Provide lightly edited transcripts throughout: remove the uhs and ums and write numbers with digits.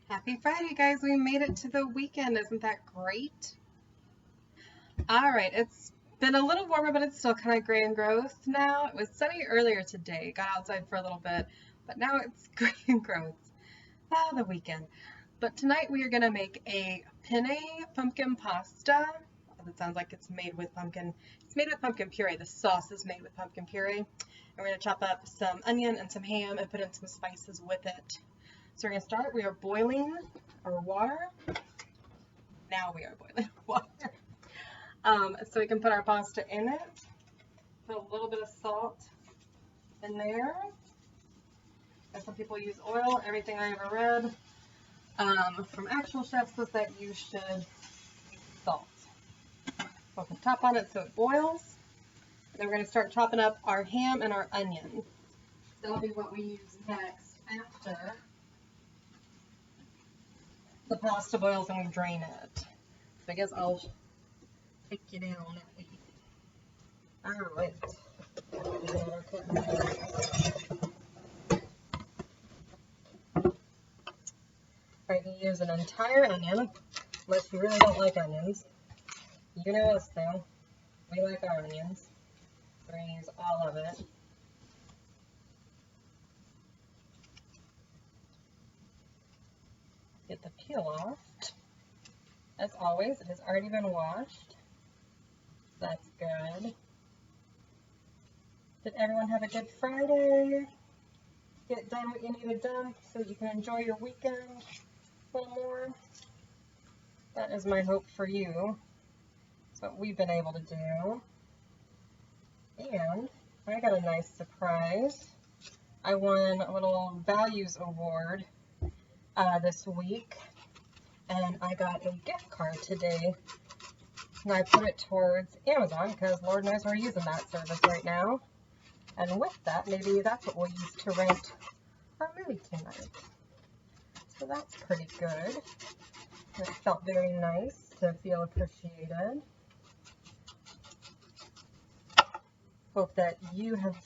Happy Friday, guys. We made it to the weekend. Isn't that great? All right, it's been a little warmer, but it's still kind of gray and gross now. It was sunny earlier today. Got outside for a little bit, but now it's gray and gross. Ah, the weekend. But tonight we are going to make a penne pumpkin pasta. That sounds like it's made with pumpkin. It's made with pumpkin puree. The sauce is made with pumpkin puree. And we're going to chop up some onion and some ham and put in some spices with it. So we're going to start. We are boiling our water. Now we are boiling water. So we can put our pasta in it. Put a little bit of salt in there. And some people use oil. Everything I ever read from actual chefs was that you should use salt. Put the top on it so it boils. And then we're going to start chopping up our ham and our onions. That'll be what we use next after the pasta boils and we drain it. So I guess I'll take you down that way. Alright. Alright, you use an entire onion, unless you really don't like onions. You know us though. We like our onions. We're going to use all of it. Get the peel off. As always, it has already been washed. That's good. Did everyone have a good Friday? Get done what you needed done so you can enjoy your weekend a little more? That is my hope for you. That's what we've been able to do. And I got a nice surprise. I won a little values award this week, and I got a gift card today, and I put it towards Amazon because Lord knows we're using that service right now. And with that, maybe that's what we'll use to rent our movie tonight. So that's pretty good. It felt very nice to feel appreciated. Hope that you have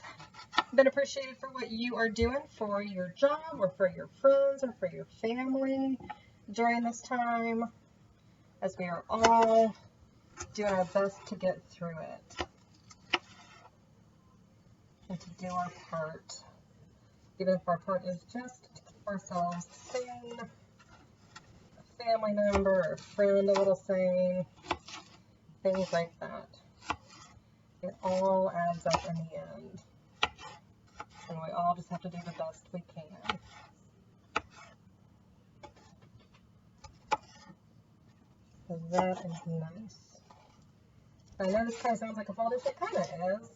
been appreciated for what you are doing for your job or for your friends or for your family during this time, as we are all doing our best to get through it and to do our part, even if our part is just to keep ourselves sane, a family member or a friend a little sane, things like that. It all adds up in the end. And we all just have to do the best we can. So that is nice. I know this kind of sounds like a fault dish. It kind of is.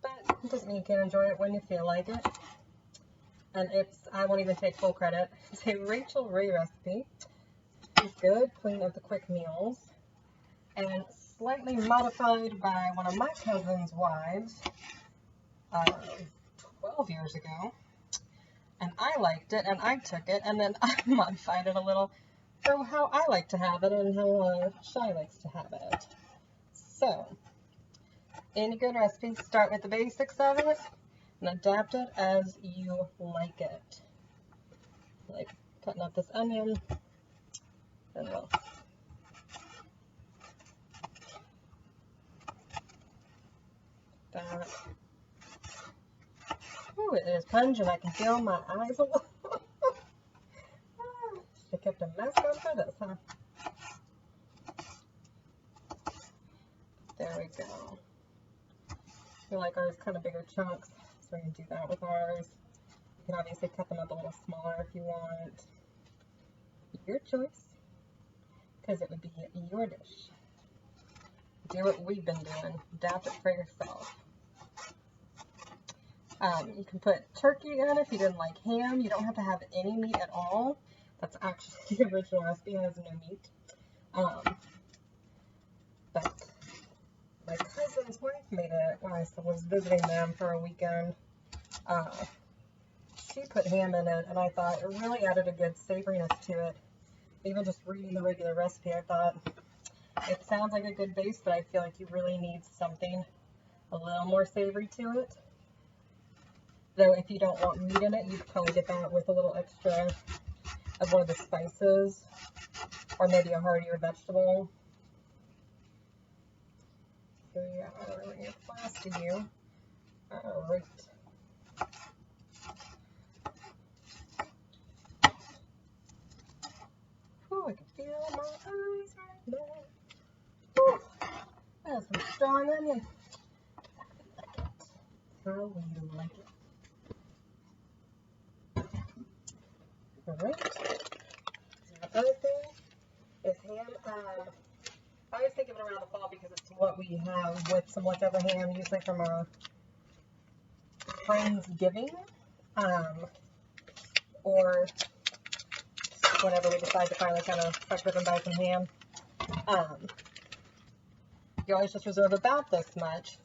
But it doesn't mean you can't enjoy it when you feel like it. And I won't even take full credit. It's a Rachel Ray recipe. It's good, clean of the quick meals. And slightly modified by one of my cousin's wives 12 years ago, and I liked it, and I took it, and then I modified it a little for how I like to have it and how Shy likes to have it. So, any good recipe, start with the basics of it and adapt it as you like it. Like cutting up this onion, and we'll that. Ooh, it is pungent. I can feel my eyes a little. Should have kept a mask on for this, huh? There we go. I feel like ours kind of bigger chunks, so we can do that with ours. You can obviously cut them up a little smaller if you want. Your choice, because it would be your dish. Do what we've been doing. Adapt it for yourself. You can put turkey in if you didn't like ham. You don't have to have any meat at all. That's actually the original recipe. It has no meat. But my cousin's wife made it when I was visiting them for a weekend. She put ham in it, and I thought it really added a good savoriness to it. Even just reading the regular recipe, I thought it sounds like a good base, but I feel like you really need something a little more savory to it. Though if you don't want meat in it, you could probably get that with a little extra of one of the spices, or maybe a heartier vegetable. So yeah, I'll bring your glass to you. Alright. Oh, I can feel my eyes right now. Whew. That's some strong onion. How we like it. Alright. The other thing is ham. I always think of it around the fall because it's what we have with some leftover ham, usually from our Friendsgiving, or whenever we decide to finally kind of fuck with and buy some ham. You always just reserve about this much.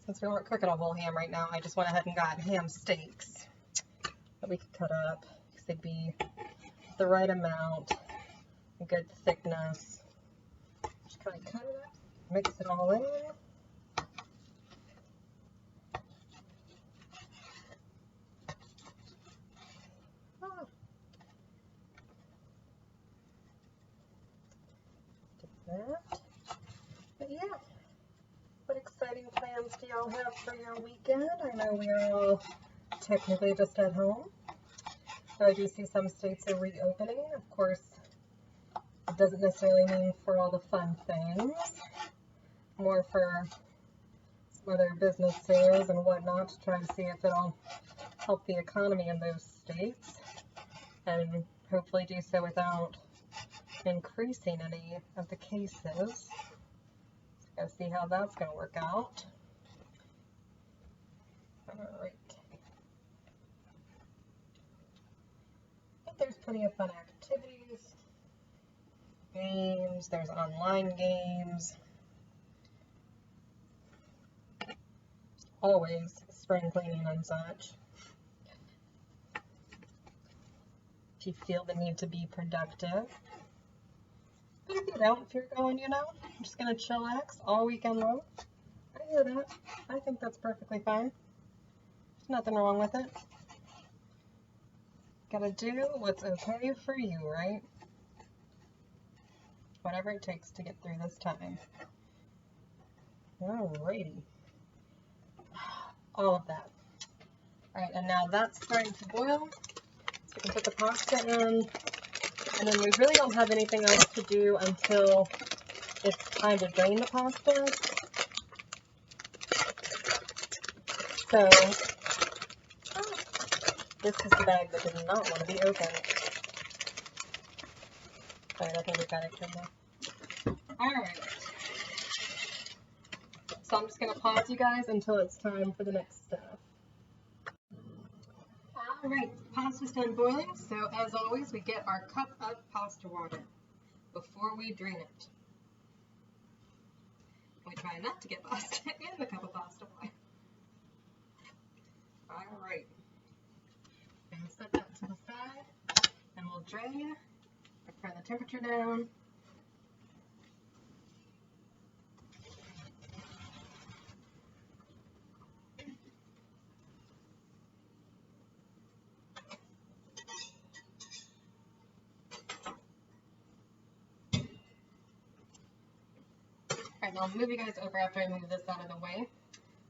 Since we weren't cooking a whole ham right now, I just went ahead and got ham steaks that we could cut up because they'd be the right amount, a good thickness. Just kind of cut it up, mix it all in. That. But yeah, what exciting plans do y'all have for your weekend? I know we are all technically just at home, so I do see some states are reopening. Of course, it doesn't necessarily mean for all the fun things, more for some other businesses and whatnot to try to see if it'll help the economy in those states, and hopefully do so without increasing any of the cases. Gotta see how that's gonna work out. Alright. I think there's plenty of fun activities, games, there's online games. Always spring cleaning and such. If you feel the need to be productive. But if you don't, if you're going, you know, I'm just going to chillax all weekend long. I hear that. I think that's perfectly fine. There's nothing wrong with it. Gotta do what's okay for you, right? Whatever it takes to get through this time. Alrighty. All of that. Alright, and now that's starting to boil. So we can put the pasta in. And then we really don't have anything else to do until it's time to drain the pasta. So, this is the bag that did not want to be opened. Sorry, I think we got it turned off. Alright. So I'm just going to pause you guys until it's time for the next step. Alright, pasta's done boiling, so as always we get our cup of pasta water before we drain it. We try not to get pasta in the cup of pasta water. Alright, I'm going to set that to the side and we'll drain, turn the temperature down. Alright, I'll move you guys over after I move this out of the way.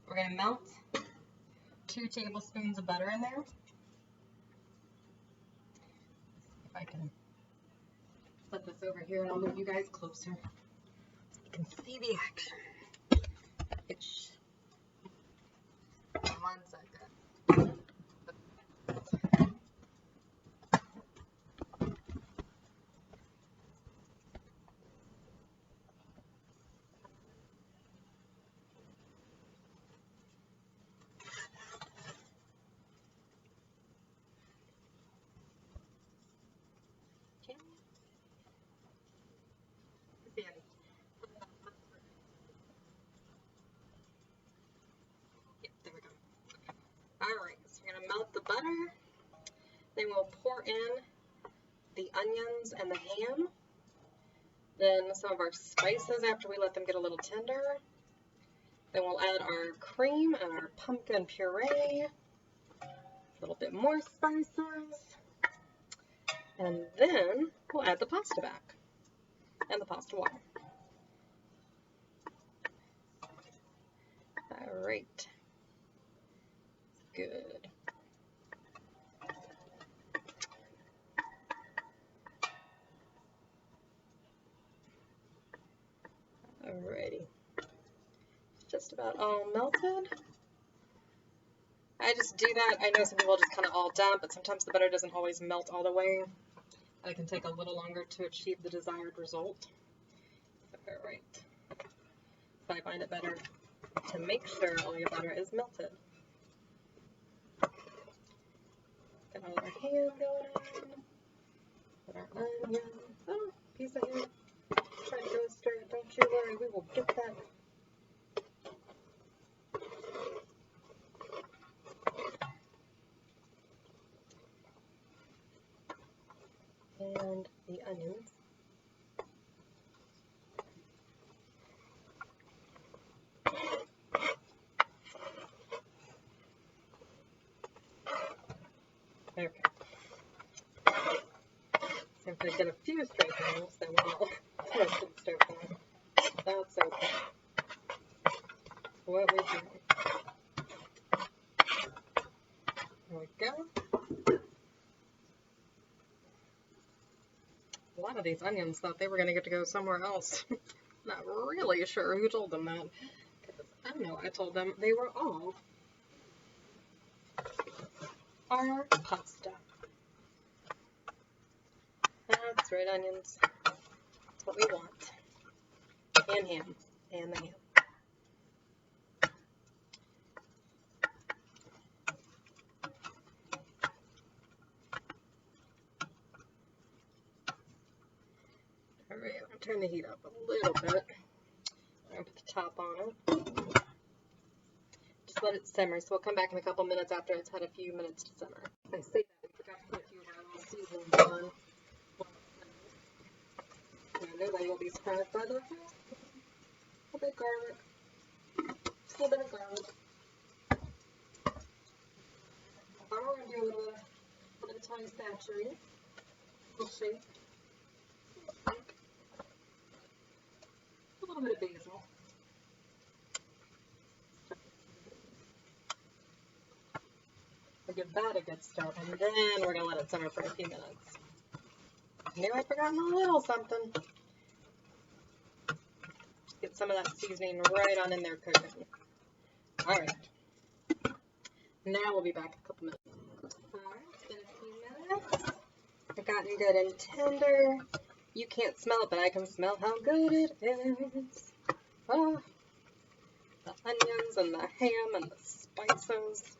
We're going to melt 2 tablespoons of butter in there. If I can flip this over here and I'll move you guys closer. You can see the action. Itch. 1 second. Alright, so we're going to melt the butter, then we'll pour in the onions and the ham, then some of our spices after we let them get a little tender, then we'll add our cream and our pumpkin puree, A little bit more spices. And then we'll add the pasta back and the pasta water. All right. Good. Alrighty. It's just about all melted. I just do that. I know some people just kind of all dump, but sometimes the butter doesn't always melt all the way. And it can take a little longer to achieve the desired result. Alright. So I find it better to make sure all your butter is melted. Get all our ham going on. Put our onion. Oh, piece of ham. Try to go stir it. Don't you worry, we will get that. And the onions. Okay. So if I get a few stray things, then we'll toast and stir fry. That's okay. What we do. There we go. A lot of these onions thought they were going to get to go somewhere else. Not really sure who told them that. I know I told them they were all our pasta. That's right, onions. That's what we want. And ham. And the ham. Alright, I'm going to turn the heat up a little bit. I'm going to put the top on it. Just let it simmer, so we'll come back in a couple minutes after it's had a few minutes to simmer. I say that we forgot to put a few of our little seasonings on. And nobody will be surprised by that. A bit of garlic. Just a little bit of garlic. We're going to do a little bit of Tony Chachere. We'll shake. A little bit of basil. We'll give that a good stir, and then we're going to let it simmer for a few minutes. I knew I'd forgotten a little something. Just get some of that seasoning right on in there cooking. Alright. Now we'll be back in a couple minutes. Alright, it's been a few minutes. I've gotten good and tender. You can't smell it, but I can smell how good it is. Oh, the onions and the ham and the spices.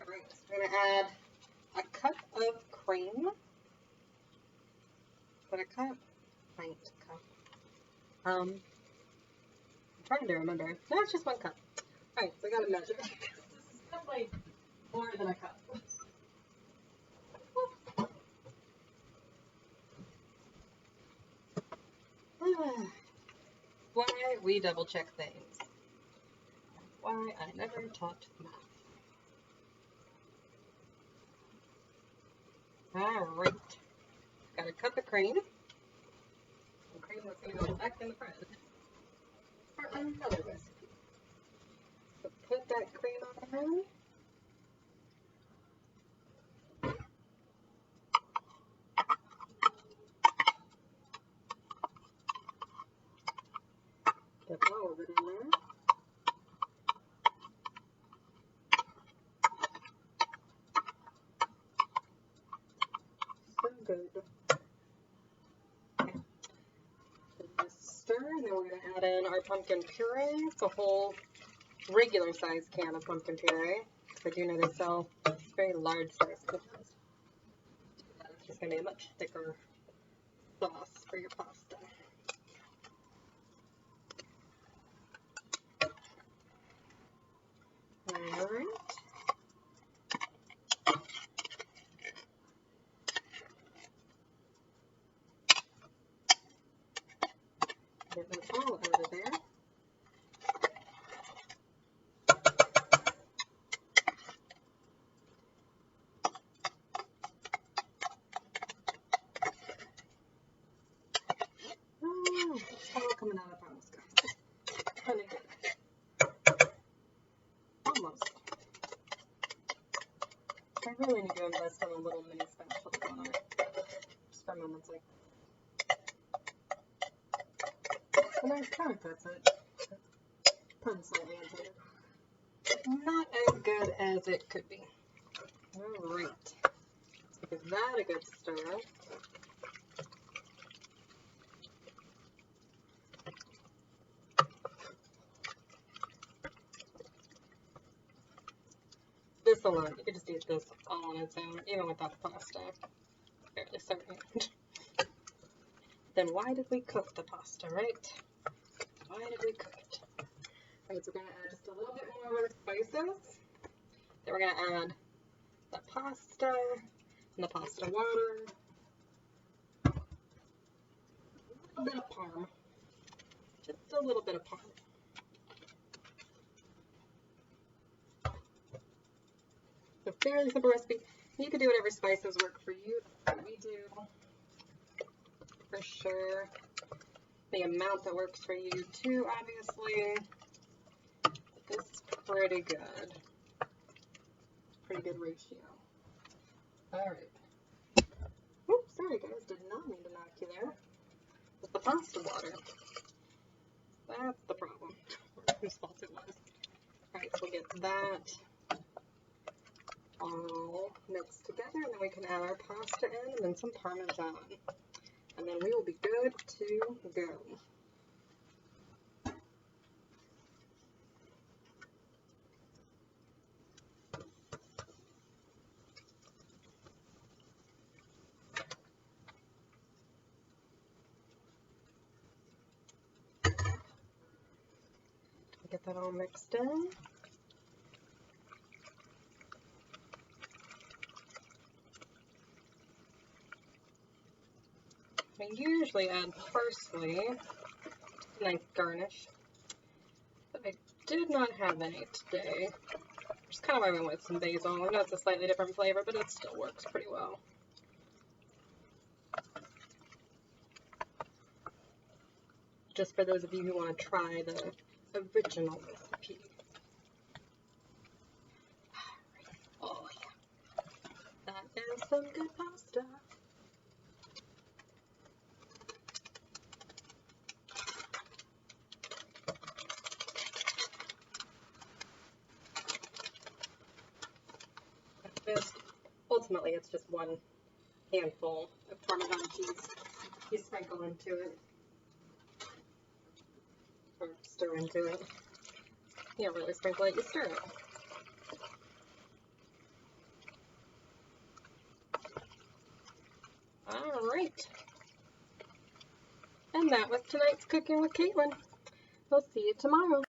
Alright, we're going to add a cup of cream. Is that a cup? Pint cup. I'm trying to remember. No, it's just 1 cup. Alright, so I gotta measure. This is definitely more than a cup. Why we double check things. Why I never taught math. Alright. Got a cup of cream. The cream that's going to go back in the fridge for another recipe. So put that cream on. Get all of it in there. So good. Okay. So just stir, and then we're going to add in our pumpkin puree. It's a whole regular size can of pumpkin puree. I do know they sell very large size cans. It's just going to be a much thicker sauce for your pasta. Alright. Get that all out of there. I really need to invest in a little mini spatula on it, just for moments like that. And there's kind of that's it. Pun slightly into it. Not as good as it could be. Alright. Let's give that a good stir. This alone, you could just eat this all on its own, even without the pasta. Fairly certain. Then why did we cook the pasta, right? Why did we cook it? Alright, so we're going to add just a little bit more of our spices. Then we're going to add the pasta and the pasta water. A little bit of parm. Just a little bit of parm. A fairly simple recipe. You can do whatever spices work for you. That's what we do. For sure. The amount that works for you too, obviously. It's pretty good. Pretty good ratio. Alright. Oops, sorry guys, did not mean to knock you there. It's the pasta water. That's the problem. Whose fault it was. Alright, so we'll get that all mixed together, and then we can add our pasta in, and then some parmesan. And then we will be good to go. Get that all mixed in. I usually add parsley, nice garnish, but I did not have any today. Just kind of why I went with some basil. I know it's a slightly different flavor, but it still works pretty well. Just for those of you who want to try the original recipe. Oh yeah, that is some good pasta. Ultimately, it's just one handful of Parmesan cheese you sprinkle into it, or stir into it. You don't really sprinkle it, you stir it. Alright. And that was tonight's Cooking with Kaitlin. We'll see you tomorrow.